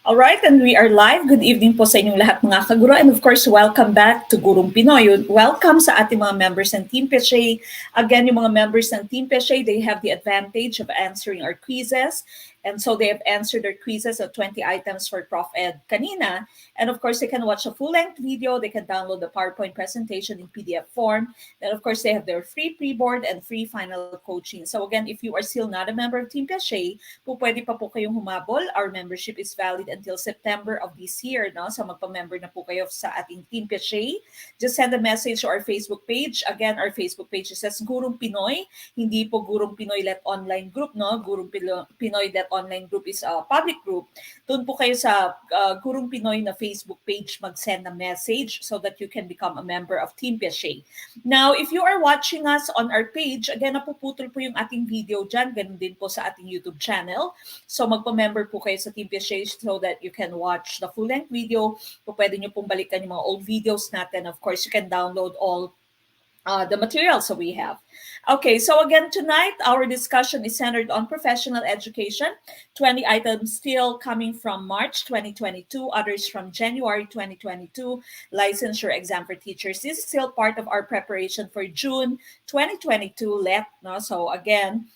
All right, and we are live. Good evening po sa inyong lahat mga kaguro. And of course, welcome back to Gurong Pinoy. Welcome sa ating mga members ng Team Peshay. Again, yung mga members ng Team Peshay, they have the advantage of answering our quizzes. And so they have answered their quizzes of 20 items for Prof Ed kanina. And of course, they can watch a full-length video. They can download the PowerPoint presentation in PDF form. And of course, they have their free pre-board and free final coaching. So again, if you are still not a member of Team Peshay, pwede pa po kayong humabol. Our membership is valid until September of this year. No? So magpa-member na po kayo sa ating Team Peshay. Just send a message to our Facebook page. Again, our Facebook page says Gurong Pinoy. Hindi po Gurong Pinoy Let Online Group. No? Gurong Pinoy Let Online Group is a public group. Doon po kayo sa Gurong Pinoy na Facebook page mag-send a message so that you can become a member of Team Peshay. Now, if you are watching us on our page, again, napuputol po yung ating video dyan. Ganun din po sa ating YouTube channel. So magpa-member po kayo sa Team Peshay so that you can watch the full-length video. Pwede nyo pong balikan yung mga old videos natin. Of course, you can download all the materials that we have. Okay, so again, tonight, our discussion is centered on professional education. 20 items still coming from March 2022, others from January 2022, licensure exam for teachers. This is still part of our preparation for June 2022 LEP. No? So again,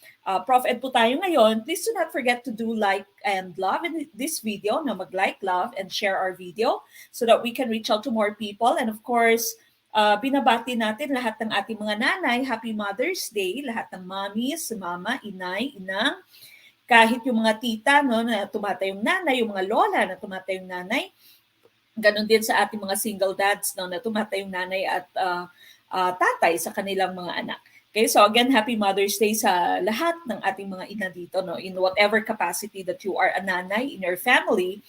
Prof Ed po tayo ngayon. Please do not forget to do like and love in this video. No, mag-like, love, and share our video so that we can reach out to more people. And of course, binabati natin lahat ng ating mga nanay. Happy Mother's Day. Lahat ng mommies, mama, inay, inang. Kahit yung mga tita no, na tumatayong nanay, yung mga lola na tumatayong nanay. Ganon din sa ating mga single dads no, na tumatayong nanay at tatay sa kanilang mga anak. Okay, so again, Happy Mother's Day sa lahat ng ating mga ina dito. No, in whatever capacity that you are a nanay in your family,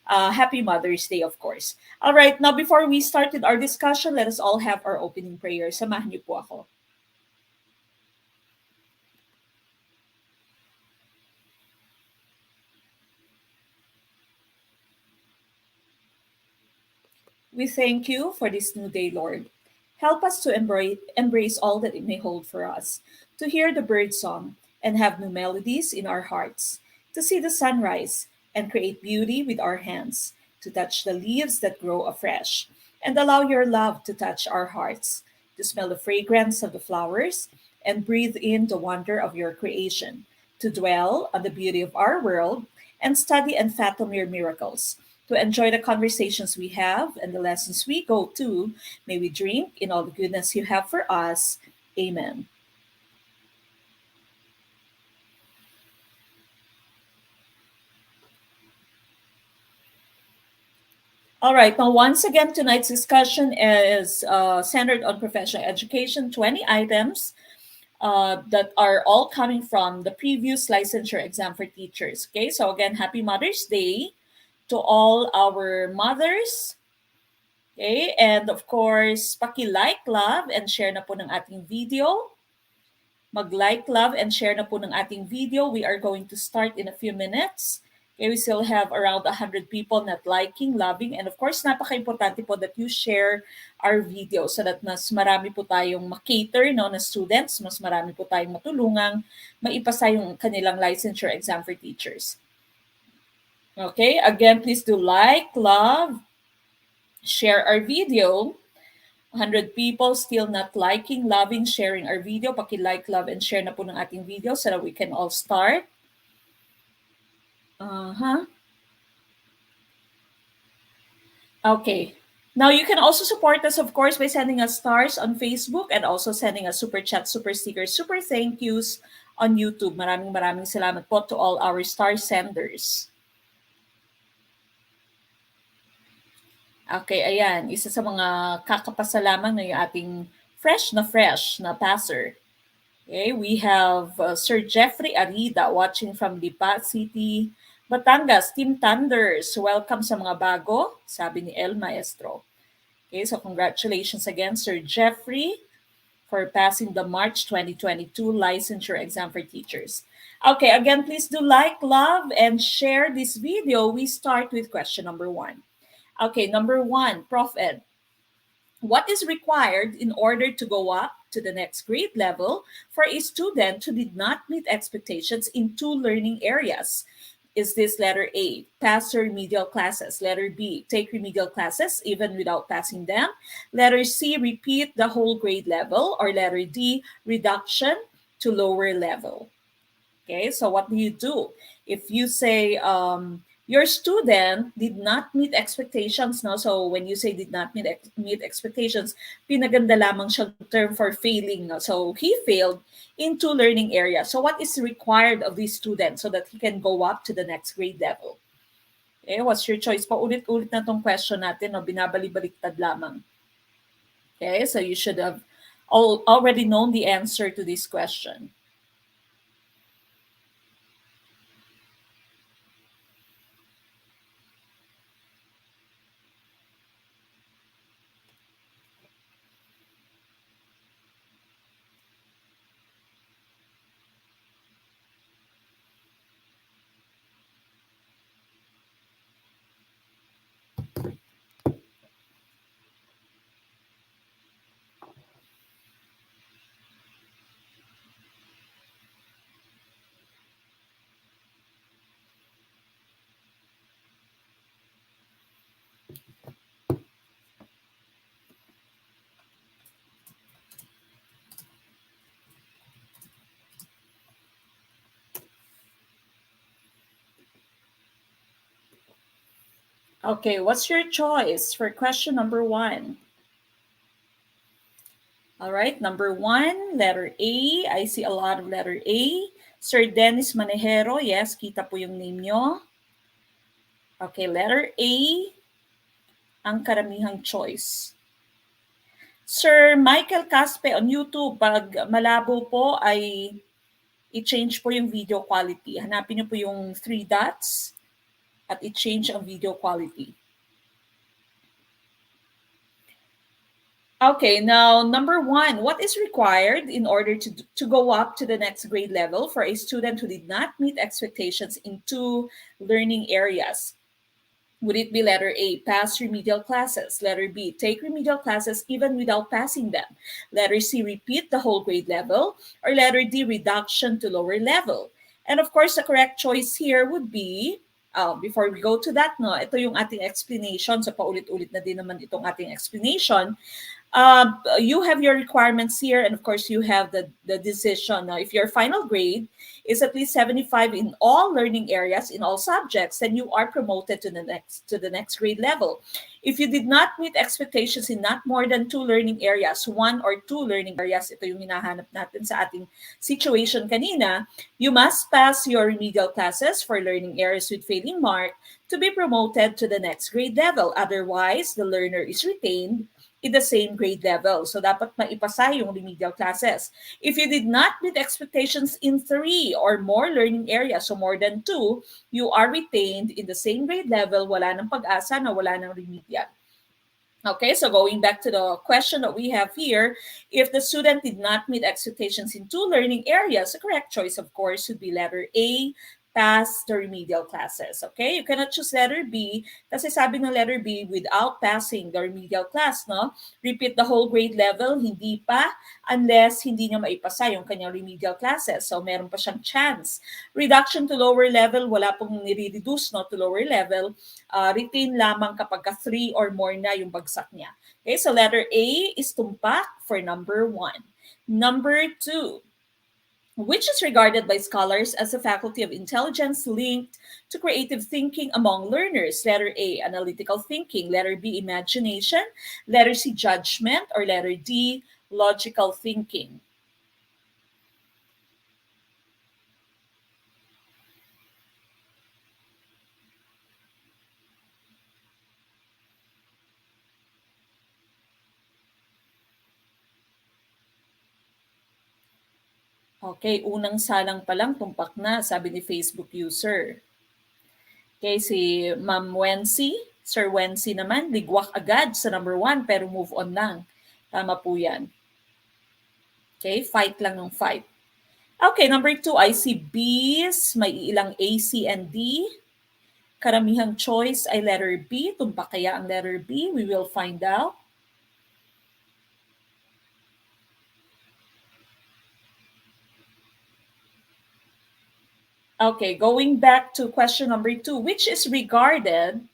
Happy Mother's Day, of course. All right, now before we started our discussion, let us all have our opening prayer. Samahan niyo po ako. We thank you for this new day, Lord. Help us to embrace all that it may hold for us, to hear the bird song and have new melodies in our hearts, to see the sunrise and create beauty with our hands, to touch the leaves that grow afresh, and allow your love to touch our hearts, to smell the fragrance of the flowers and breathe in the wonder of your creation, to dwell on the beauty of our world and study and fathom your miracles, to enjoy the conversations we have and the lessons we go to. May we drink in all the goodness you have for us. Amen. All right, now once again, tonight's discussion is centered on professional education, 20 items that are all coming from the previous licensure exam for teachers. Okay, so again, Happy Mother's Day to all our mothers. Okay, and of course, paki-like, love, and share na po ng ating video. Mag-like, love, and share na po ng ating video. We are going to start in a few minutes. Okay, we still have around 100 people not liking, loving, and of course, napaka-importante po that you share our video so that mas marami po tayong makater no, na students, mas marami po tayong matulungang maipasa yung kanilang licensure exam for teachers. Okay, again, please do like, love, share our video. 100 people still not liking, loving, sharing our video. Paki-like, love, and share na po ng ating video so that we can all start. Okay. Now, you can also support us, of course, by sending us stars on Facebook and also sending us super chat, super stickers, super thank yous on YouTube. Maraming salamat po to all our star senders. Okay, ayan. Isa sa mga kakapasalamang na yung ating fresh na passer. Okay, we have Sir Jeffrey Arida watching from Lipa City, Batangas, Team Thunders. Welcome sa mga bago, sabi ni El Maestro. Okay, so congratulations again, Sir Jeffrey, for passing the March 2022 licensure exam for teachers. Okay, again, please do like, love, and share this video. We start with question number 1. Okay, number 1, Prof Ed. What is required in order to go up to the next grade level for a student who did not meet expectations in 2 learning areas? Is this letter A, pass the remedial classes? Letter B, take remedial classes even without passing them? Letter C, repeat the whole grade level? Or letter D, reduction to lower level? Okay, so what do you do? If you say your student did not meet expectations, no? So when you say did not meet expectations, pinaganda lamang siyang term for failing. No? So he failed in two learning areas. So what is required of this student so that he can go up to the next grade level? Okay, what's your choice? Paulit-ulit na tong question natin, no? Binabalik-baliktad lamang. Okay, so you should have already known the answer to this question. Okay, what's your choice for question number 1? All right, number 1, letter A. I see a lot of letter A. Sir Dennis Manejero, yes, kita po yung name nyo. Okay, letter A, ang karamihang choice. Sir Michael Caspe on YouTube, pag malabo po ay i-change po yung video quality. Hanapin nyo po yung 3 dots at i-change ang video quality. Okay, now number 1, what is required in order to go up to the next grade level for a student who did not meet expectations in 2 learning areas? Would it be letter A, pass remedial classes? Letter B, take remedial classes even without passing them? Letter C, repeat the whole grade level? Or letter D, reduction to lower level? And of course, the correct choice here would be, before we go to that, no, ito yung ating explanation. So paulit-ulit na din naman itong ating explanation. You have your requirements here, and of course you have the decision. Now, if your final grade is at least 75 in all learning areas, in all subjects, then you are promoted to the next grade level. If you did not meet expectations in not more than 2 learning areas, 1 or 2 learning areas, ito yung hinahanap natin sa ating situation kanina, you must pass your remedial classes for learning areas with failing mark to be promoted to the next grade level. Otherwise, the learner is retained in the same grade level. So dapat maipasa yung remedial classes. If you did not meet expectations in 3 or more learning areas, so more than 2, you are retained in the same grade level. Wala nang pag-asa na wala nang remedial. Okay, so going back to the question that we have here, if the student did not meet expectations in 2 learning areas, the correct choice, of course, would be letter A, pass the remedial classes. Okay, you cannot choose letter B kasi sabi ng letter B, without passing the remedial class, no? Repeat the whole grade level, hindi pa, unless hindi niya maipasa yung kanyang remedial classes. So meron pa siyang chance. Reduction to lower level, wala pong nire-reduce, no, to lower level. Retain lamang kapag 3 or more na yung bagsak niya. Okay, so letter A is tumpak for number 1. Number 2, which is regarded by scholars as a faculty of intelligence linked to creative thinking among learners. Letter A, analytical thinking. Letter B, imagination. Letter C, judgment. Or letter D, logical thinking. Okay, unang salang pa lang, tumpak na, sabi ni Facebook user. Okay, si Ma'am Wency, Sir Wency naman, ligwak agad sa number 1 pero move on lang. Tama po yan. Okay, fight lang ng fight. Okay, number 2, I see B's, may ilang A, C, and D. Karamihang choice ay letter B. Tumpak kaya ang letter B? We will find out. Okay, going back to question number 2, which is regarded,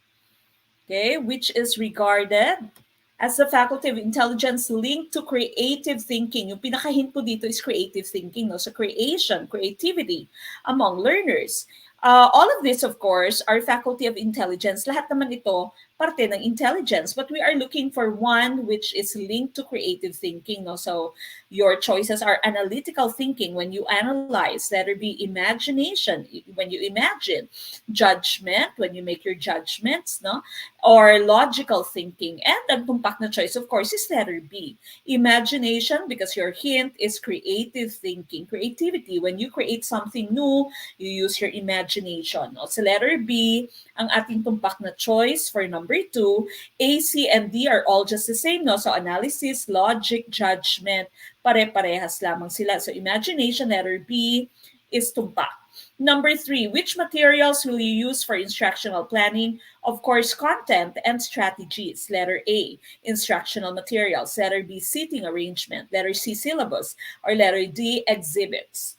okay, which is regarded as the faculty of intelligence linked to creative thinking. Yung pinaka-hint po dito is creative thinking, no? So creation, creativity among learners. All of this, of course, are faculty of intelligence. Lahat naman ito parte ng intelligence, but we are looking for one which is linked to creative thinking, no? So your choices are analytical thinking when you analyze, letter B, imagination when you imagine, judgment when you make your judgments, no? Or logical thinking. And ang tumpak na choice, of course, is letter B, imagination, because your hint is creative thinking, creativity. When you create something new, you use your imagination. No? So letter B, ang ating tumpak na choice for number 2. A, C, and D are all just the same. No? So analysis, logic, judgment, pare-parehas lamang sila. So imagination, letter B, is tumpak. Number 3, which materials will you use for instructional planning? Of course, content and strategies. Letter A, instructional materials. Letter B, seating arrangement. Letter C, syllabus. Or letter D, exhibits.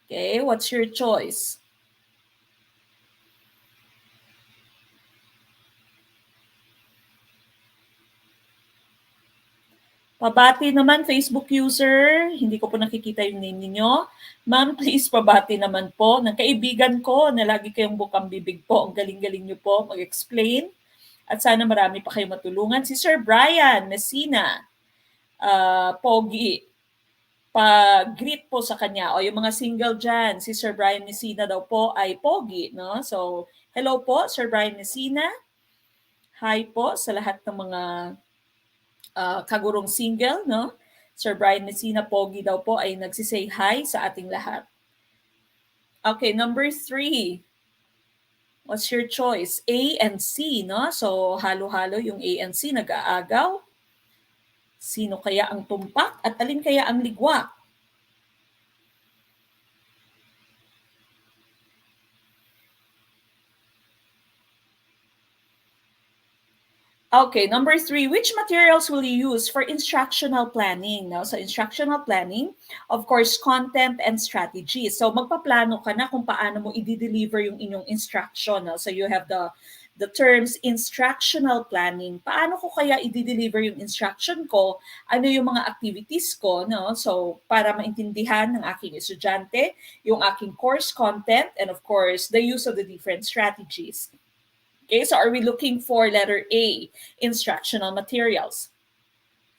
Okay, what's your choice? Pabati naman, Facebook user. Hindi ko po nakikita yung name ninyo. Ma'am, please pabati naman po ng kaibigan ko na lagi kayong bukang bibig po. Ang galing-galing niyo po mag-explain. At sana marami pa kayong matulungan. Si Sir Brian Messina, Pogi, pa-greet po sa kanya. O yung mga single dyan, si Sir Brian Messina daw po ay Pogi. No? So, hello po, Sir Brian Messina. Hi po sa lahat ng mga kagurong single, no? Sir Brian Messina Pogi daw po ay nagsisay hi sa ating lahat. Okay, number 3. What's your choice? A and C, no? So, halo-halo yung A and C, nag-aagaw. Sino kaya ang tumpak at alin kaya ang ligwak? Okay, number 3, which materials will you use for instructional planning? No? So, instructional planning, of course, content and strategy. So, magpaplano ka na kung paano mo i-deliver yung inyong instruction. No? So, you have the terms instructional planning. Paano ko kaya i-deliver yung instruction ko? Ano yung mga activities ko? No? So, para maintindihan ng aking estudyante, yung aking course content, and of course, the use of the different strategies. Okay, so are we looking for letter A, instructional materials?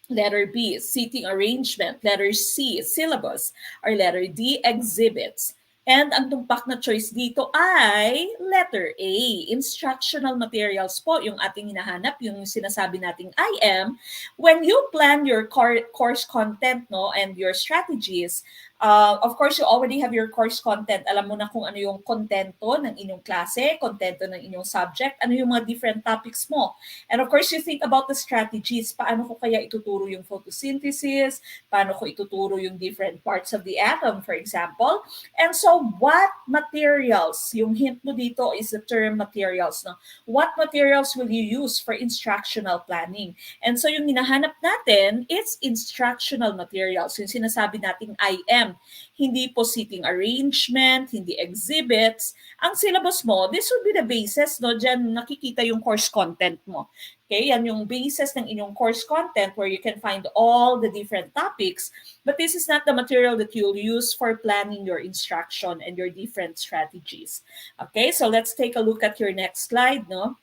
Letter B, seating arrangement. Letter C, syllabus. Or letter D, exhibits. And ang tumpak na choice dito ay letter A, instructional materials po, yung ating hinahanap, yung sinasabi nating IM. When you plan your course content, no, and your strategies, of course, you already have your course content. Alam mo na kung ano yung kontento ng inyong klase, kontento ng inyong subject, ano yung mga different topics mo. And of course, you think about the strategies. Paano ko kaya ituturo yung photosynthesis? Paano ko ituturo yung different parts of the atom, for example? And so, what materials? Yung hint mo dito is the term materials. No? What materials will you use for instructional planning? And so, yung hinahanap natin is instructional materials. Yung sinasabi nating IM. Hindi po seating arrangement, hindi exhibits. Ang syllabus mo, this would be the basis, no? Diyan nakikita yung course content mo. Okay, yan yung basis ng inyong course content where you can find all the different topics. But this is not the material that you'll use for planning your instruction and your different strategies. Okay, so let's take a look at your next slide, no?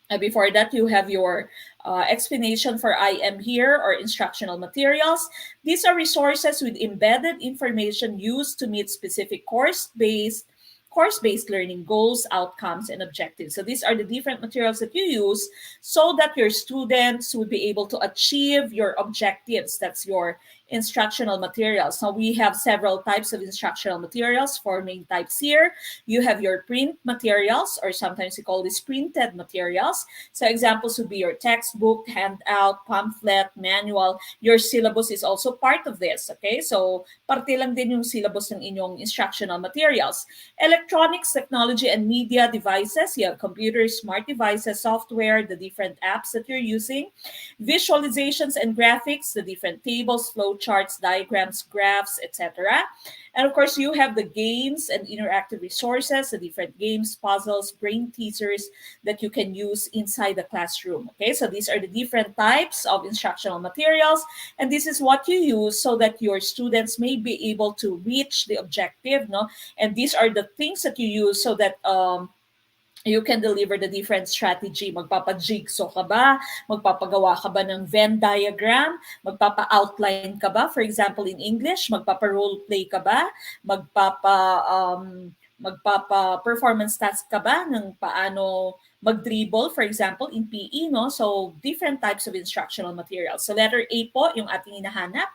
Before that, you have your explanation for IM here, or instructional materials. These are resources with embedded information used to meet specific course-based learning goals, outcomes, and objectives. So these are the different materials that you use so that your students would be able to achieve your objectives. That's your instructional materials. Now, we have several types of instructional materials, 4 main types here. You have your print materials, or sometimes we call this printed materials. So examples would be your textbook, handout, pamphlet, manual. Your syllabus is also part of this, okay? So parte lang din yung syllabus ng inyong instructional materials. electronics, technology, and media devices. You have computers, smart devices, software, the different apps that you're using. Visualizations and graphics, the different tables, flowcharts, diagrams, graphs, etc. And of course, you have the games and interactive resources, the different games, puzzles, brain teasers that you can use inside the classroom. Okay, so these are the different types of instructional materials, and this is what you use so that your students may be able to reach the objective, no? And these are the things that you use so that you can deliver the different strategy. Magpapa-jigsaw ka ba? Magpapagawa ka ba ng Venn diagram? Magpapa-outline ka ba? For example, in English, magpapa-role play ka ba? Magpapa-performance task ka ba ng paano mag-dribble, for example, in PE, no? So, different types of instructional materials. So, letter A po, yung ating hinahanap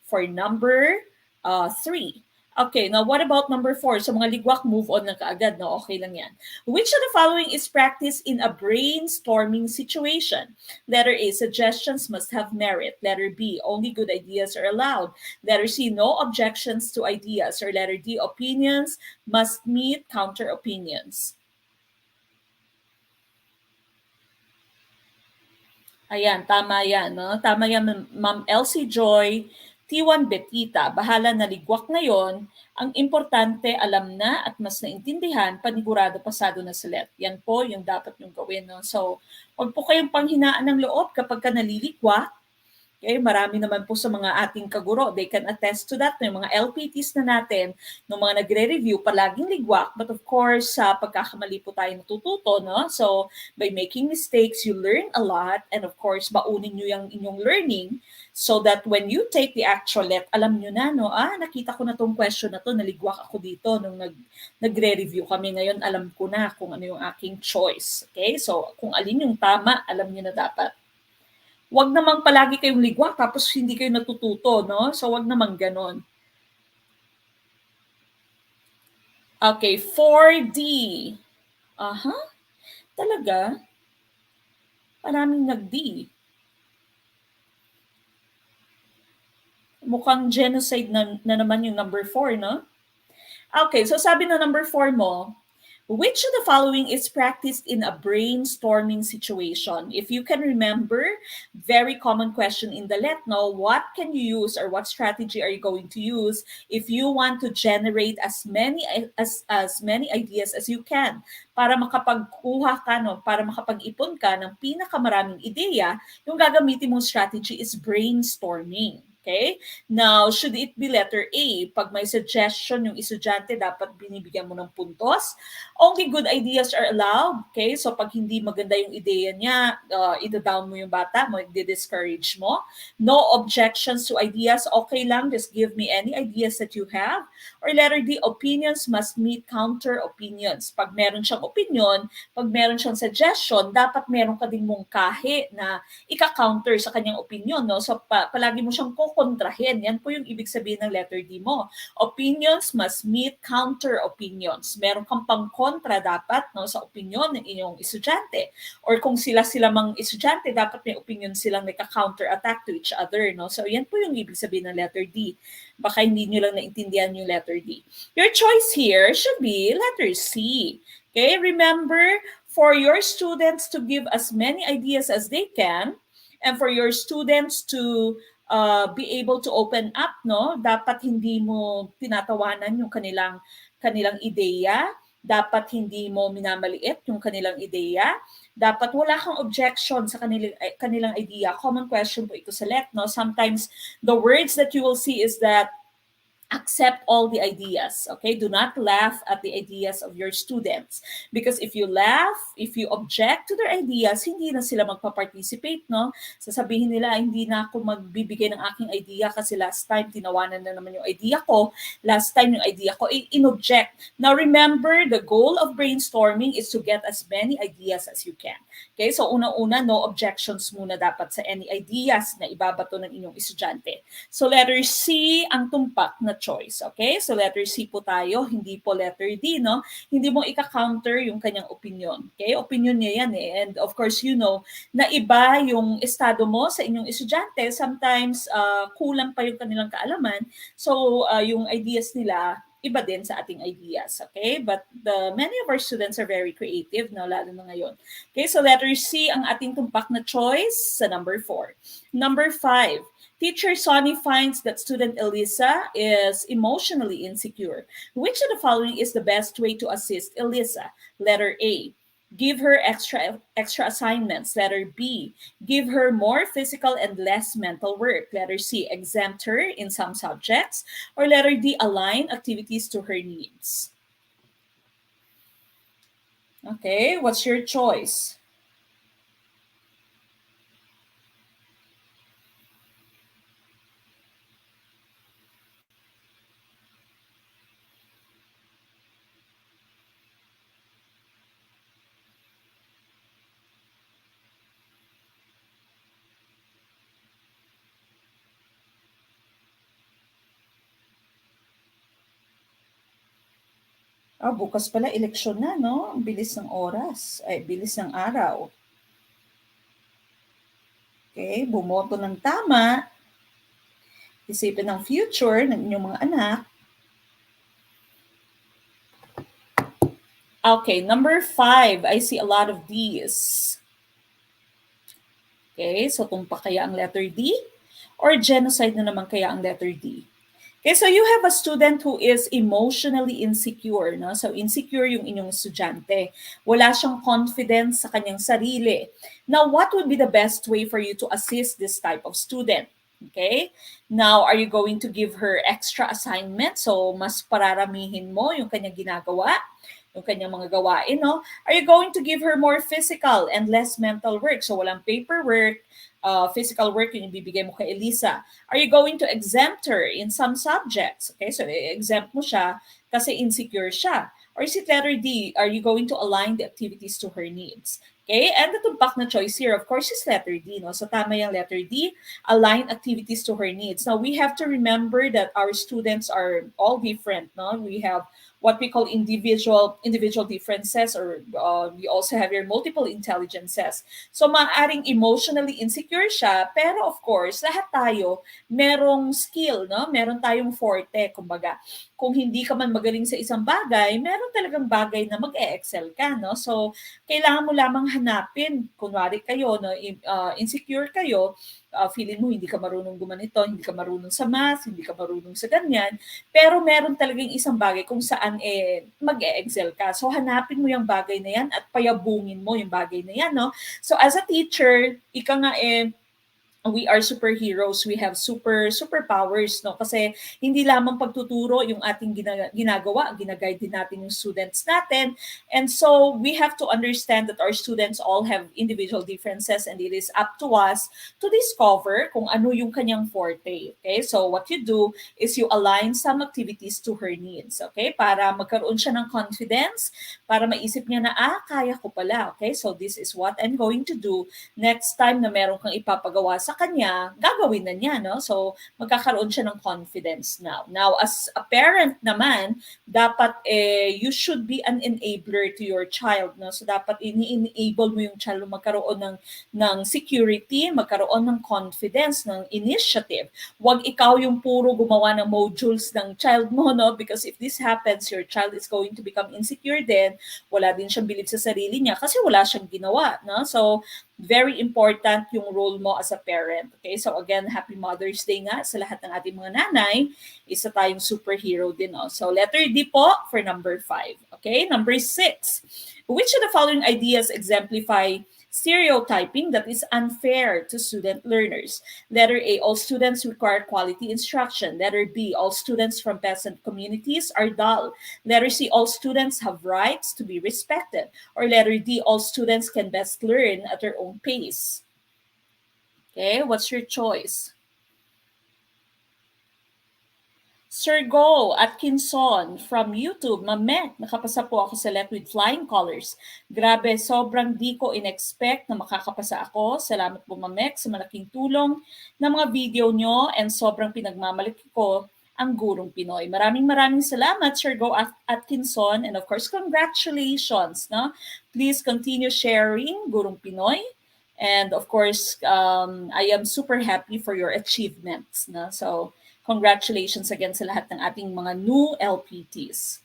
for number 3. Okay, now what about number 4? So mga ligwak, move on na kaagad, no? Okay lang yan. Which of the following is practiced in a brainstorming situation? Letter A, suggestions must have merit. Letter B, only good ideas are allowed. Letter C, no objections to ideas. Or letter D, opinions must meet counter opinions. Ayan, tama yan, no? Tama yan, Ma'am Elsie Joy. T1 Betita, bahala na ligwak ngayon. Ang importante, alam na at mas naintindihan, panigurado pasado na sa let. Yan po yung dapat nyong gawin. No? So, huwag po kayong panghinaan ng loob kapag ka naliligwak. Okay, marami naman po sa mga ating kaguro, they can attest to that. Yung mga LPTs na natin, ng mga nagre-review, palaging ligwak. But of course, sa pagkakamali po tayo natututo, no? So, by making mistakes, you learn a lot. And of course, baunin nyo yung inyong learning so that when you take the actual let, alam nyo na, no? Nakita ko na tong question na to, naligwak ako dito nung nagre-review kami. Ngayon, alam ko na kung ano yung aking choice. Okay? So, kung alin yung tama, alam nyo na dapat. Wag namang palagi kayong ligwak tapos hindi kayo natututo, no? So wag namang ganon. Okay, 4D. Aha. Talaga? Maraming nag-D. Mukhang genocide na naman yung number 4, no? Okay, so sabi na number 4 mo, which of the following is practiced in a brainstorming situation? If you can remember, very common question in the let, no? What can you use or what strategy are you going to use if you want to generate as many ideas as you can para makapagkuha ka, no? Para makapag-ipon ka ng pinakamaraming ideya, yung gagamitin mong strategy is brainstorming. Okay? Now, should it be letter A? Pag may suggestion yung estudyante, dapat binibigyan mo ng puntos. Only good ideas are allowed. Okay? So, pag hindi maganda yung ideya niya, ida-down mo yung bata mo, i-discourage mo. No objections to ideas. Okay lang, just give me any ideas that you have. Or letter D, opinions must meet counter opinions. Pag meron siyang opinion, pag meron siyang suggestion, dapat meron ka ding mungkahi na ika-counter sa kanyang opinion. No? So, palagi mo siyang kontrahin. Yan po yung ibig sabihin ng letter D mo. Opinions must meet counter opinions. Meron kang pang-kontra dapat, no, sa opinion ng inyong estudyante. Or kung sila mang estudyante, dapat may opinion silang nagka-counter attack to each other. No? So yan po yung ibig sabihin ng letter D. Baka hindi nyo lang naintindihan yung letter D. Your choice here should be letter C. Okay, remember, for your students to give as many ideas as they can, and for your students to be able to open up, no? Dapat hindi mo tinatawanan yung kanilang ideya, dapat hindi mo minamaliit yung kanilang ideya, dapat wala kang objection sa kanilang idea. Common question po ito sa let, no? Sometimes the words that you will see is that accept all the ideas, okay? Do not laugh at the ideas of your students. Because if you laugh, if you object to their ideas, hindi na sila magpa-participate, no? Sasabihin nila, hindi na ako magbibigay ng aking idea kasi last time, tinawanan na naman yung idea ko. Last time, yung idea ko, in-object. Now, remember, the goal of brainstorming is to get as many ideas as you can. Okay? So, unang-una, no objections muna dapat sa any ideas na ibabato ng inyong estudyante. So, letter C ang tumpak na choice. Okay? So, letter C po tayo, hindi po letter D, no? Hindi mo ika-counter yung kanyang opinion. Okay? Opinion niya yan eh. And of course, you know, na iba yung estado mo sa inyong estudyante. Sometimes, kulang pa yung kanilang kaalaman. So, yung ideas nila, iba din sa ating ideas, okay? But many of our students are very creative, no? Lalo na ngayon. Okay, so letter C ang ating tumpak na choice sa number 4. Number 5, Teacher Sonny finds that student Elisa is emotionally insecure. Which of the following is the best way to assist Elisa? Letter A, give her extra assignments. Letter B, give her more physical and less mental work. Letter C, exempt her in some subjects. Or letter D, align activities to her needs. Okay, what's your choice? Bukas pala eleksyon na, no? Ang bilis ng oras, ay bilis ng araw. Okay, bumoto ng tama. Isipin ng future ng inyong mga anak. Okay, number 5, I see a lot of D's. Okay, so tumpak kaya ang letter D? Or genocide na naman kaya ang letter D? Okay, so you have a student who is emotionally insecure. No? So insecure yung inyong estudyante. Wala siyang confidence sa kanyang sarili. Now, what would be the best way for you to assist this type of student? Okay? Now, are you going to give her extra assignment? So, mas pararamihin mo yung kanyang ginagawa, yung kanyang mga gawain, no? Are you going to give her more physical and less mental work? So, walang paperwork, physical work yung ibibigay mo kay Elisa. Are you going to exempt her in some subjects? Okay, so exempt mo siya kasi insecure siya. Or is it letter D, are you going to align the activities to her needs? Okay, and the tumpak na choice here, of course, is letter D. No? So tama yung letter D, align activities to her needs. Now, we have to remember that our students are all different. No? We have what we call individual differences, or we also have your multiple intelligences. So maaaring emotionally insecure siya, pero of course, lahat tayo merong skill, no? Meron tayong forte, kumbaga. Kung hindi ka man magaling sa isang bagay, meron talagang bagay na mag-e-excel ka, no? So kailangan mo lamang hanapin, kunwari kayo, no, insecure kayo, feeling mo hindi ka marunong gumanito, hindi ka marunong sa math, hindi ka marunong sa ganyan, pero meron talagang isang bagay kung saan mag-e-excel ka. So hanapin mo yung bagay na yan at payabungin mo yung bagay na yan, no? So as a teacher, ika nga we are superheroes, we have superpowers, no? Kasi hindi lamang pagtuturo yung ating ginagawa, ginaguide din natin yung students natin. And so we have to understand that our students all have individual differences, and it is up to us to discover kung ano yung kanyang forte. Okay? So what you do is you align some activities to her needs, okay? Para magkaroon siya ng confidence, para maisip niya na, kaya ko pala, okay? So this is what I'm going to do next time na meron kang ipapagawa sa kanya, gagawin na niya, no? So, magkakaroon siya ng confidence now. Now, as a parent naman, dapat you should be an enabler to your child, no? So, dapat ini-enable mo yung child magkaroon ng security, magkaroon ng confidence, ng initiative. Huwag ikaw yung puro gumawa ng modules ng child mo, no? Because if this happens, your child is going to become insecure din. Wala din siyang bilib sa sarili niya kasi wala siyang ginawa, no? So, very important yung role mo as a parent. Okay, so again, happy Mother's Day nga sa lahat ng ating mga nanay. Isa tayong superhero din. No? So letter D po for number 5. Okay, number 6. Which of the following ideas exemplify stereotyping that is unfair to student learners? Letter A, all students require quality instruction. Letter B, all students from peasant communities are dull. Letter C, all students have rights to be respected. Or letter D, all students can best learn at their own pace. Okay, what's your choice? Sir Go Atkinson from YouTube, Mamet, nakapasa po ako sa Let with Flying Colors. Grabe, sobrang di ko in-expect na makakapasa ako. Salamat po Mamet sa malaking tulong ng mga video nyo and sobrang pinagmamalaki ko ang Gurong Pinoy. Maraming salamat Sir Go Atkinson, and of course congratulations. No? Please continue sharing Gurong Pinoy. And of course, I am super happy for your achievements. No? So, congratulations again sa lahat ng ating mga new LPTs.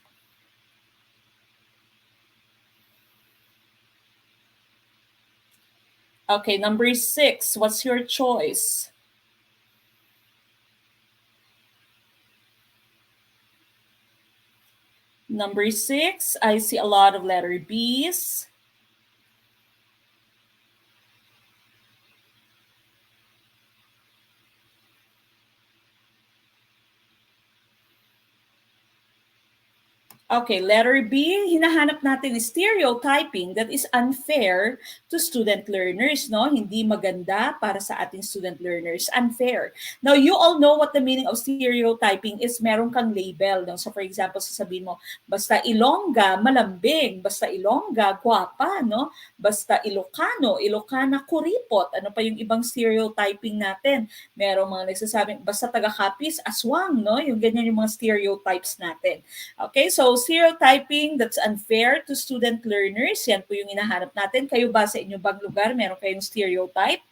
Okay, number 6. What's your choice? Number 6, I see a lot of letter B's. Okay, letter B, hinahanap natin is stereotyping that is unfair to student learners, no? Hindi maganda para sa ating student learners. Unfair. Now, you all know what the meaning of stereotyping is. Meron kang label, no? So, for example, sasabihin mo, basta Ilongga, malambing. Basta Ilongga, gwapa, no? Basta Ilocano, Ilocana, kuripot. Ano pa yung ibang stereotyping natin? Merong mga nagsasabing, basta taga-Capiz, aswang, no? Yung ganyan yung mga stereotypes natin. Okay, so stereotyping that's unfair to student learners, yan po yung hinahanap natin. Kayo ba sa inyo bang lugar, meron kayong stereotype?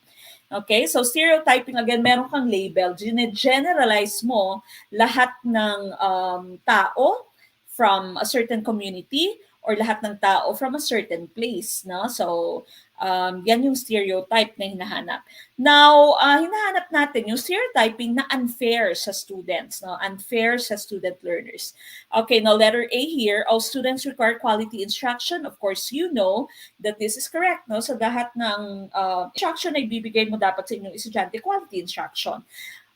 Okay, so stereotyping again, meron kang label. Generalize mo lahat ng tao from a certain community or lahat ng tao from a certain place. No? So, yan yung stereotype na hinahanap. Now, hinahanap natin yung stereotyping na unfair sa students, no? Unfair sa student learners. Okay, now letter A here, all students require quality instruction. Of course, you know that this is correct, no? So lahat ng instruction na ibibigay mo dapat sa inyong estudyante, quality instruction.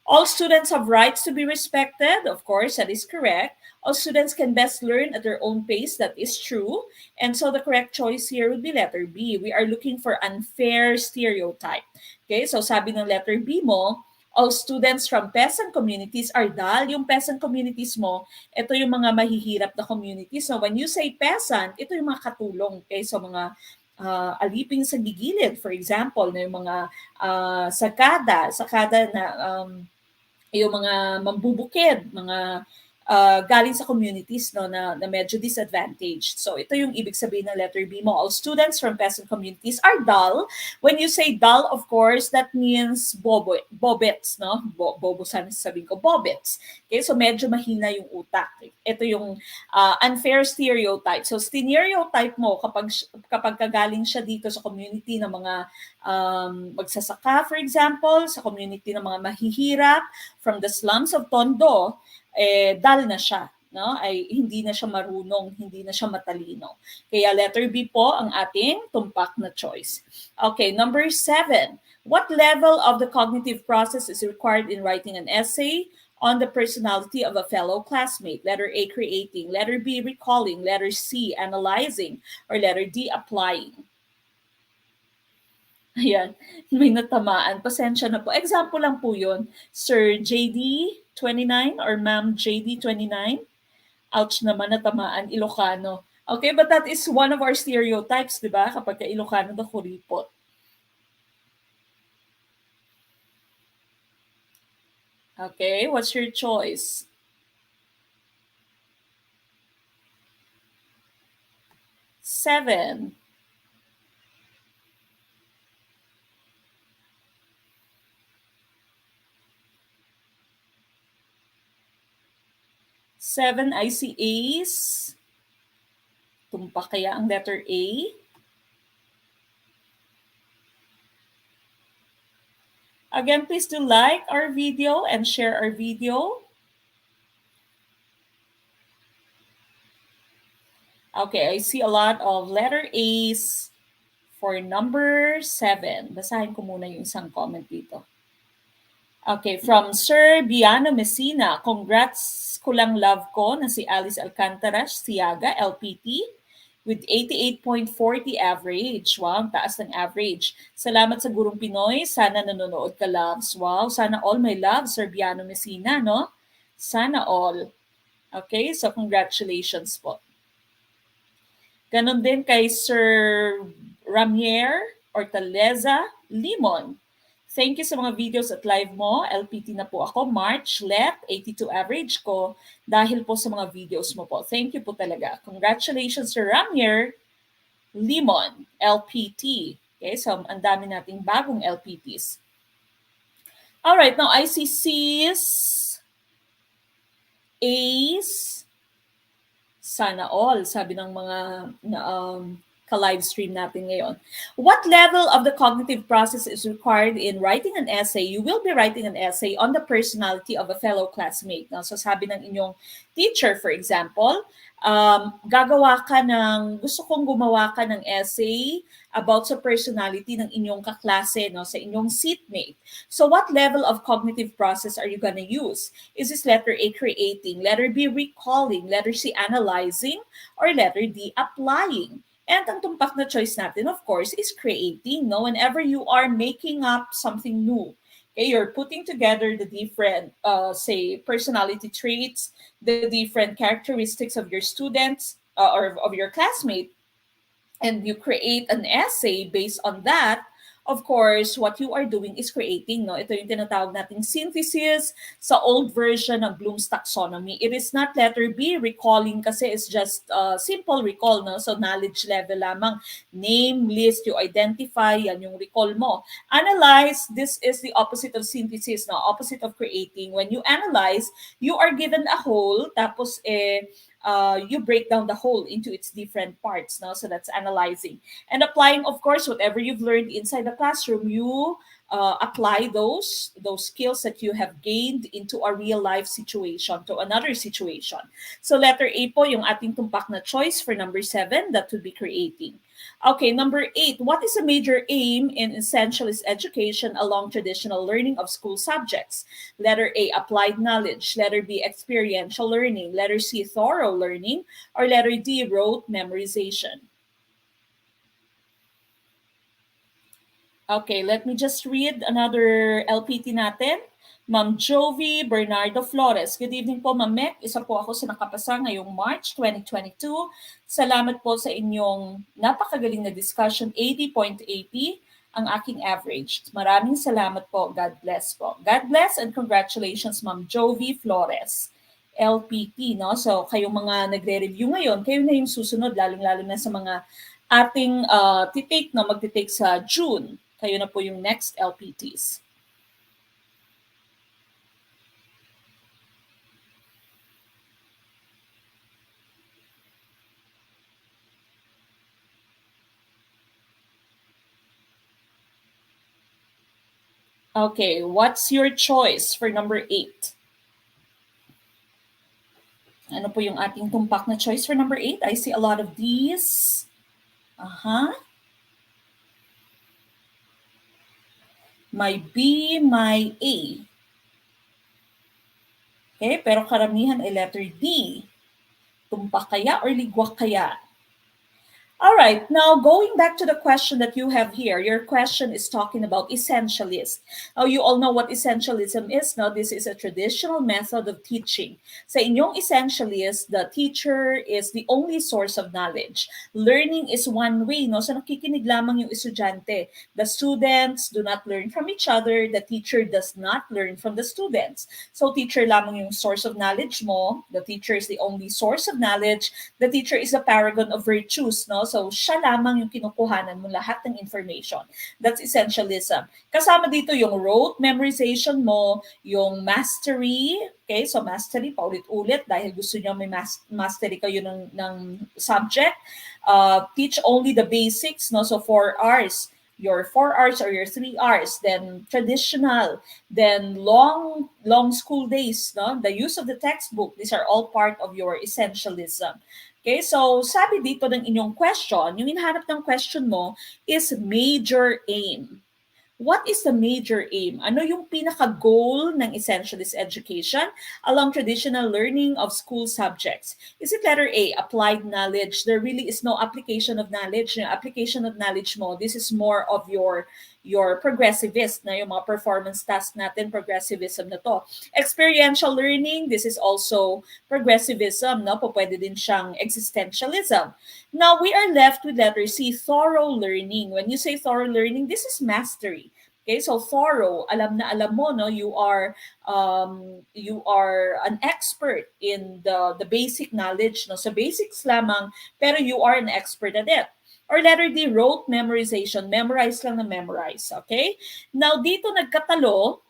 All students have rights to be respected. Of course, that is correct. All students can best learn at their own pace. That is true. And so the correct choice here would be letter B. We are looking for unfair stereotype. Okay, so sabi ng letter B mo, all students from peasant communities are dull. Yung peasant communities mo, ito yung mga mahihirap na communities. So when you say peasant, ito yung mga katulong. Okay, so mga aliping sa gigilid, for example, na yung mga sakada na yung mga mambubukid, mga galing sa communities no na medyo disadvantaged. So ito yung ibig sabihin ng letter B mo. All students from peasant communities are dull. When you say dull, of course, that means bobets, no? Bobo sana sabihin ko, bobets. Okay, so medyo mahina yung utak. Ito yung unfair stereotype. So stereotype mo kapag kagaling siya dito sa community ng mga magsasaka, for example, sa community ng mga mahihirap from the slums of Tondo, dull na siya, no? Ay hindi na siya marunong, hindi na siya matalino. Kaya letter B po ang ating tumpak na choice. Okay, number 7. What level of the cognitive process is required in writing an essay on the personality of a fellow classmate? Letter A, creating. Letter B, recalling. Letter C, analyzing. Or letter D, applying. Ayan, may natamaan. Pasensya na po. Example lang po yun. Sir JD 29 or Ma'am JD 29. Ouch naman, natamaan. Ilocano. Okay, but that is one of our stereotypes, di ba? Kapag ka Ilocano na kuripot. Okay, what's your choice? 7. Seven, I see A's. Tumpak kaya ang letter A. Again, please do like our video and share our video. Okay, I see a lot of letter A's for number 7. Basahin ko muna yung isang comment dito. Okay, from Sir Biano Messina, congrats ko lang love ko na si Alice Alcantara, Siaga, LPT, with 88.40 average. Wow, taas ng average. Salamat sa Gurong Pinoy. Sana nanonood ka, loves. Wow, sana all my loves, Sir Biano Messina, no? Sana all. Okay, so congratulations po. Ganon din kay Sir Ramier Ortaleza Limon. Thank you sa mga videos at live mo. LPT na po ako. March, let, 82 average ko dahil po sa mga videos mo po. Thank you po talaga. Congratulations, Sir Ramier Limon, LPT. Okay, so ang dami nating bagong LPTs. Alright, now I see C's, A's, sana all, sabi ng mga ka-live stream natin ngayon. What level of the cognitive process is required in writing an essay? You will be writing an essay on the personality of a fellow classmate. Now, so sabi ng inyong teacher, for example, gagawa ka ng, gusto kong gumawa ka ng essay about sa personality ng inyong kaklase, no, sa inyong seatmate. So what level of cognitive process are you gonna use? Is this letter A, creating, letter B, recalling, letter C, analyzing, or letter D, applying? And ang tumpak na choice natin, of course, is creating. No? Whenever you are making up something new, okay, you're putting together the different, say, personality traits, the different characteristics of your students or of your classmate, and you create an essay based on that, of course, what you are doing is creating, no? Ito yung tinatawag nating synthesis sa old version ng Bloom's taxonomy. It is not letter B, recalling kasi it's just simple recall, no? So knowledge level lamang. Name, list, you identify, yan yung recall mo. Analyze, this is the opposite of synthesis, no? Opposite of creating. When you analyze, you are given a whole, tapos you break down the whole into its different parts. No? So that's analyzing. And applying, of course, whatever you've learned inside the classroom, you apply those skills that you have gained into a real life situation, to another situation. So letter A po, yung ating tumpak na choice for number 7, that would be creating. Okay, number 8, what is a major aim in essentialist education along traditional learning of school subjects? Letter A, applied knowledge. Letter B, experiential learning. Letter C, thorough learning. Or letter D, rote memorization. Okay, let me just read another LPT natin. Ma'am Jovi Bernardo Flores. Good evening po, Ma'am Mek. Isa po ako sa nakapasa ngayong March 2022. Salamat po sa inyong napakagaling na discussion. 80.80 ang aking average. Maraming salamat po. God bless po. God bless and congratulations, Ma'am Jovi Flores. LPT, no? So, kayong mga nagre-review ngayon, kayo na yung susunod, lalong-lalo na sa mga ating titake, no? Magtitake sa June. Kayo na po yung next LPTs. Okay, what's your choice for number 8? Ano po yung ating tumpak na choice for number 8? I see a lot of these. May B, may A. Okay, pero karamihan ay letter D. Tumpak kaya or ligwak kaya? All right, now going back to the question that you have here, your question is talking about essentialist. Now, you all know what essentialism is. Now, this is a traditional method of teaching. Sa inyong essentialist, the teacher is the only source of knowledge. Learning is one way, no? So, nakikinig lamang yung estudyante. The students do not learn from each other. The teacher does not learn from the students. So, teacher lamang yung source of knowledge mo. The teacher is the only source of knowledge. The teacher is a paragon of virtues, no? So, siya lamang yung kinukuhanan mo lahat ng information. That's essentialism. Kasama dito yung rote memorization mo, yung mastery, okay? So, mastery, paulit-ulit dahil gusto niyo may mastery kayo ng subject. Teach only the basics, no? So, 4 hours. Your 4 hours or your 3 hours, then traditional, then long school days, no? The use of the textbook, these are all part of your essentialism. Okay, so sabi dito ng inyong question, yung hinahanap ng question mo is major aim. What is the major aim? Ano yung pinaka-goal ng essentialist education along traditional learning of school subjects? Is it letter A, applied knowledge? There really is no application of knowledge. Yung application of knowledge mo, this is more of your progressivist na yung mga performance task natin, progressivism na to. Experiential learning, this is also progressivism, no? Pwede din siyang existentialism. Now, we are left with letter C, thorough learning. When you say thorough learning, this is mastery. Okay, so thorough, alam na alam mo, no? You are an expert in the basic knowledge, no? Sa basics lamang, pero you are an expert at it. Or letter D, rote memorization. Memorize lang na memorize. Okay? Now, dito nagkatalo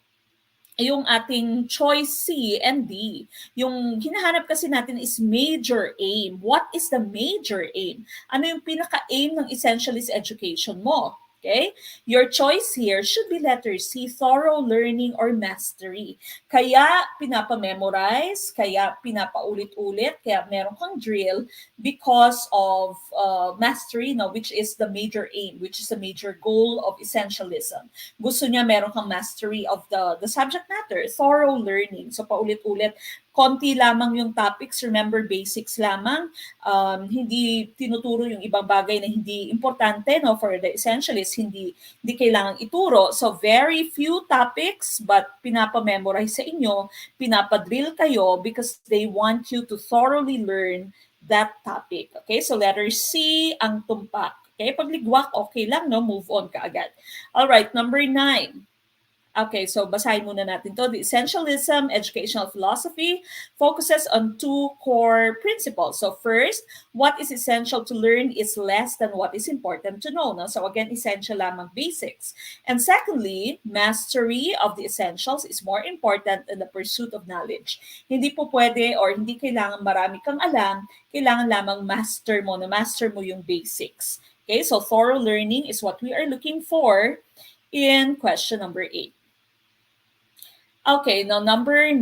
yung ating choice C and D. Yung hinahanap kasi natin is major aim. What is the major aim? Ano yung pinaka-aim ng essentialist education mo? Okay? Your choice here should be letter C, thorough learning or mastery. Kaya pinapa-memorize, kaya pinapaulit-ulit, kaya meron kang drill because of mastery, no, which is the major aim, which is the major goal of essentialism. Gusto niya meron kang mastery of the subject matter, thorough learning. So paulit-ulit, konti lamang yung topics, remember basics lamang. Hindi tinuturo yung ibang bagay na hindi importante, no, for the essentialist, hindi kailangang ituro. So very few topics but pinapa-memorize sa inyo, pinapa-drill kayo because they want you to thoroughly learn that topic. Okay, so letter C ang tumpak. Okay, pag ligwak, okay lang, no? Move on ka agad. All right, number 9. Okay, so basahin muna natin to. The Essentialism educational philosophy focuses on two core principles. So first, what is essential to learn is less than what is important to know. No? So again, essential lamang basics. And secondly, mastery of the essentials is more important than the pursuit of knowledge. Hindi po pwede or hindi kailangan marami kang alam, kailangan lamang master mo yung basics. Okay, so thorough learning is what we are looking for in question number 8. Okay, now number 9.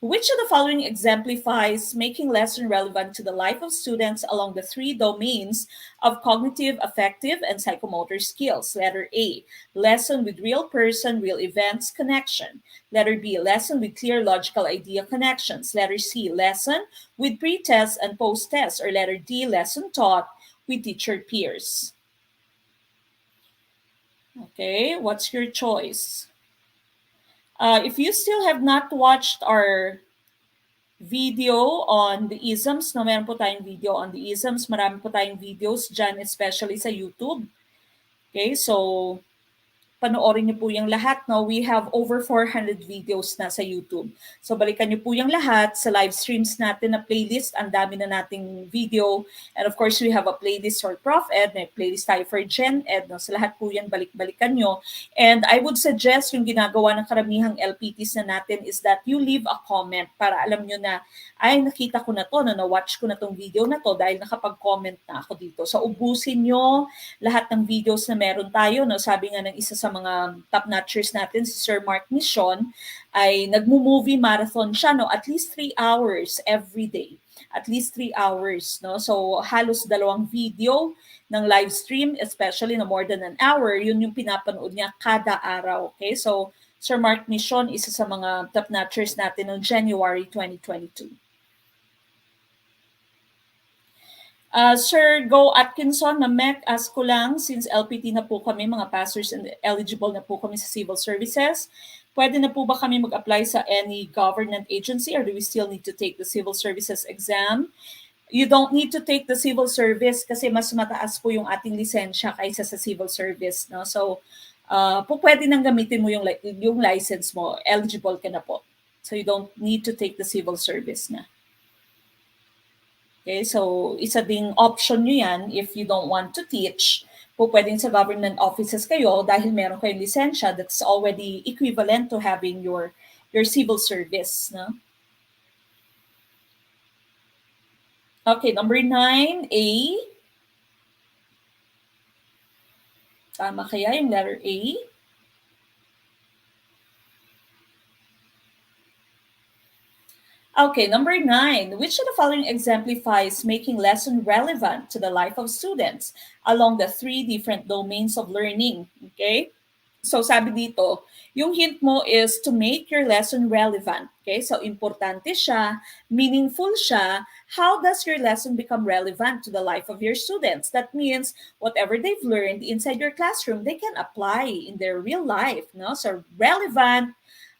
Which of the following exemplifies making lesson relevant to the life of students along the three domains of cognitive, affective, and psychomotor skills? Letter A, lesson with real person, real events connection. Letter B, lesson with clear logical idea connections. Letter C, lesson with pre-test and post-test. Or letter D, lesson taught with teacher peers. Okay, what's your choice? If you still have not watched our video on the isms, no, meron po tayong video on the isms. Marami po tayong videos dyan, especially sa YouTube. Okay, so panoorin niyo po yung lahat. No? We have over 400 videos na sa YouTube. So balikan niyo po yung lahat sa live streams natin na playlist. Ang dami na nating video. And of course, we have a playlist for Prof Ed. May playlist tayo for Gen Ed. No? Sa lahat po yan, balik-balikan nyo. And I would suggest yung ginagawa ng karamihang LPTs na natin is that you leave a comment para alam nyo na, ay, nakita ko na to, no? Na-watch ko na tong video na to dahil nakapag-comment na ako dito. So ubusin nyo lahat ng videos na meron tayo. No? Sabi nga ng isa sa mga top-notchers natin, si Sir Mark Mission, ay nagmo-movie marathon siya, no? At least 3 hours every day. At least 3 hours. No? So halos 2 video ng live stream, especially na more than an hour, yun yung pinapanood niya kada araw. Okay? So Sir Mark Mission, isa sa mga top-notchers natin noong January 2022. Sir Go Atkinson, na MEC, ask ko lang, since LPT na po kami, mga pastors and eligible na po kami sa civil services, pwede na po ba kami mag-apply sa any government agency or do we still need to take the civil services exam? You don't need to take the civil service kasi mas mataas po yung ating lisensya kaysa sa civil service. No? So, po pwede nang gamitin mo yung license mo, eligible ka na po. So, you don't need to take the civil service na. Okay, so isa ding option nyo yan if you don't want to teach. Po pwedeng sa government offices kayo dahil meron kayong lisensya that's already equivalent to having your civil service. No? Okay, number 9, A. Tama kaya yung letter A? Okay, number 9. Which of the following exemplifies making lesson relevant to the life of students along the 3 different domains of learning? Okay? So sabi dito, yung hint mo is to make your lesson relevant. Okay? So importante siya, meaningful siya. How does your lesson become relevant to the life of your students? That means whatever they've learned inside your classroom, they can apply in their real life. No? So relevant,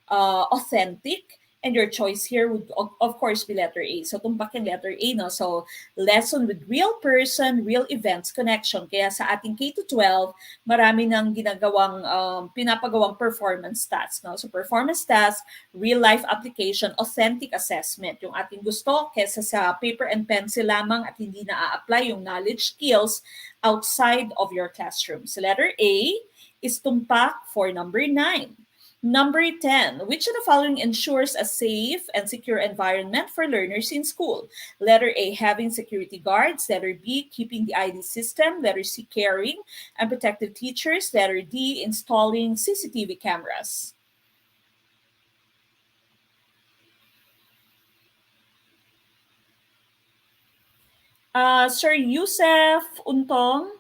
authentic, And your choice here would, of course, be letter A. So, tumpak yung letter A, no? So, lesson with real person, real events connection. Kaya sa ating K-12, marami nang ginagawang, pinapagawang performance tasks, no? So, performance tasks, real-life application, authentic assessment. Yung ating gusto, kesa sa paper and pencil lamang at hindi na-apply yung knowledge skills outside of your classroom. So, letter A is tumpak for number 9. Number 10, which of the following ensures a safe and secure environment for learners in school? Letter A, having security guards. Letter B, keeping the ID system. Letter C, caring and protective teachers. Letter D, installing CCTV cameras. Sir Yusef Untong,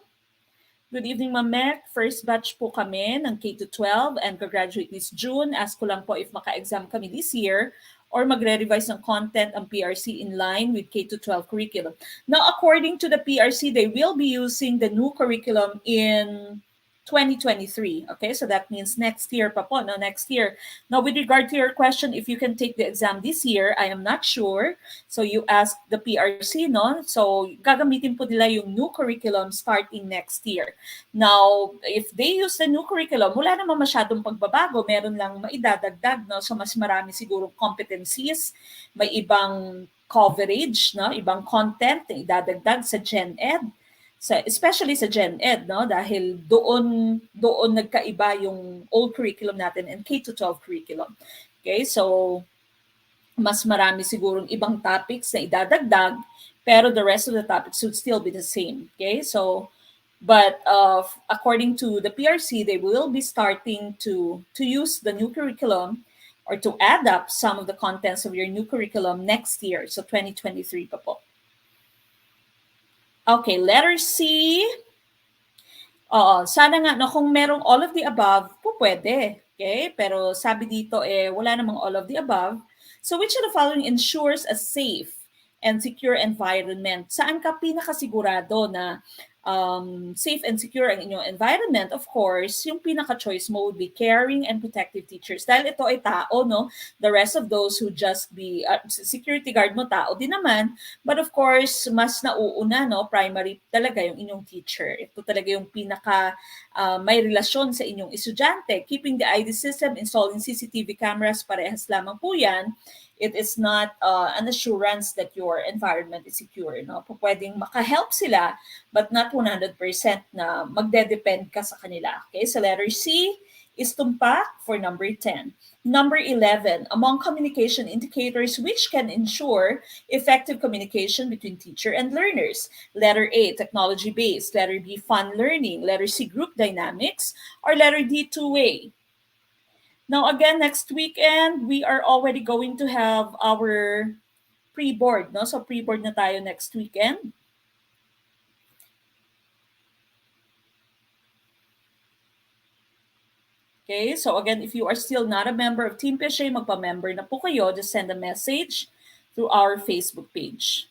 good evening, Ma'am Mek. First batch po kami ng K-12 and graduate this June. Ask ko lang po if maka-exam kami this year or magre-revise ng content ang PRC in line with K-12 curriculum. Now, according to the PRC, they will be using the new curriculum in 2023. Okay, so that means next year pa po, no? Next year. Now, with regard to your question, if you can take the exam this year, I am not sure. So, you ask the PRC, no? So, gagamitin po nila yung new curriculum starting next year. Now, if they use the new curriculum, wala naman masyadong pagbabago. Meron lang maidadagdag, no? So, mas marami siguro competencies, may ibang coverage, no? Ibang content na idadagdag sa Gen Ed. Especially sa Gen Ed, no? Dahil doon nagkaiba yung old curriculum natin and K-12 curriculum. Okay, so mas marami sigurong ibang topics na idadagdag, pero the rest of the topics would still be the same. Okay, so but according to the PRC, they will be starting to use the new curriculum or to add up some of the contents of your new curriculum next year, so 2023 pa po. Okay, letter C. Oo, sana nga no, kung merong all of the above, po pwede. Okay? Pero sabi dito wala namang all of the above. So which of the following ensures a safe and secure environment? Saan ka pinakasigurado na safe and secure ang inyong environment? Of course, yung pinaka-choice mo would be caring and protective teachers. Dahil ito ay tao, no? The rest of those who just be, security guard mo, tao din naman. But of course, mas nauuna, no? Primary talaga yung inyong teacher. Ito talaga yung pinaka may relasyon sa inyong estudyante. Keeping the ID system, installing CCTV cameras, parehas lamang po yan. It is not an assurance that your environment is secure. No? Pwedeng makahelp sila, but not 100% na magde-depend ka sa kanila. Okay, so letter C is tumpak for number 10. Number 11, among communication indicators which can ensure effective communication between teacher and learners. Letter A, technology-based. Letter B, fun learning. Letter C, group dynamics. Or letter D, two-way. Now, again, next weekend, we are already going to have our pre-board, no? So, pre-board na tayo next weekend. Okay, so again, if you are still not a member of Team Peshe, magpa-member na po kayo. Just send a message through our Facebook page.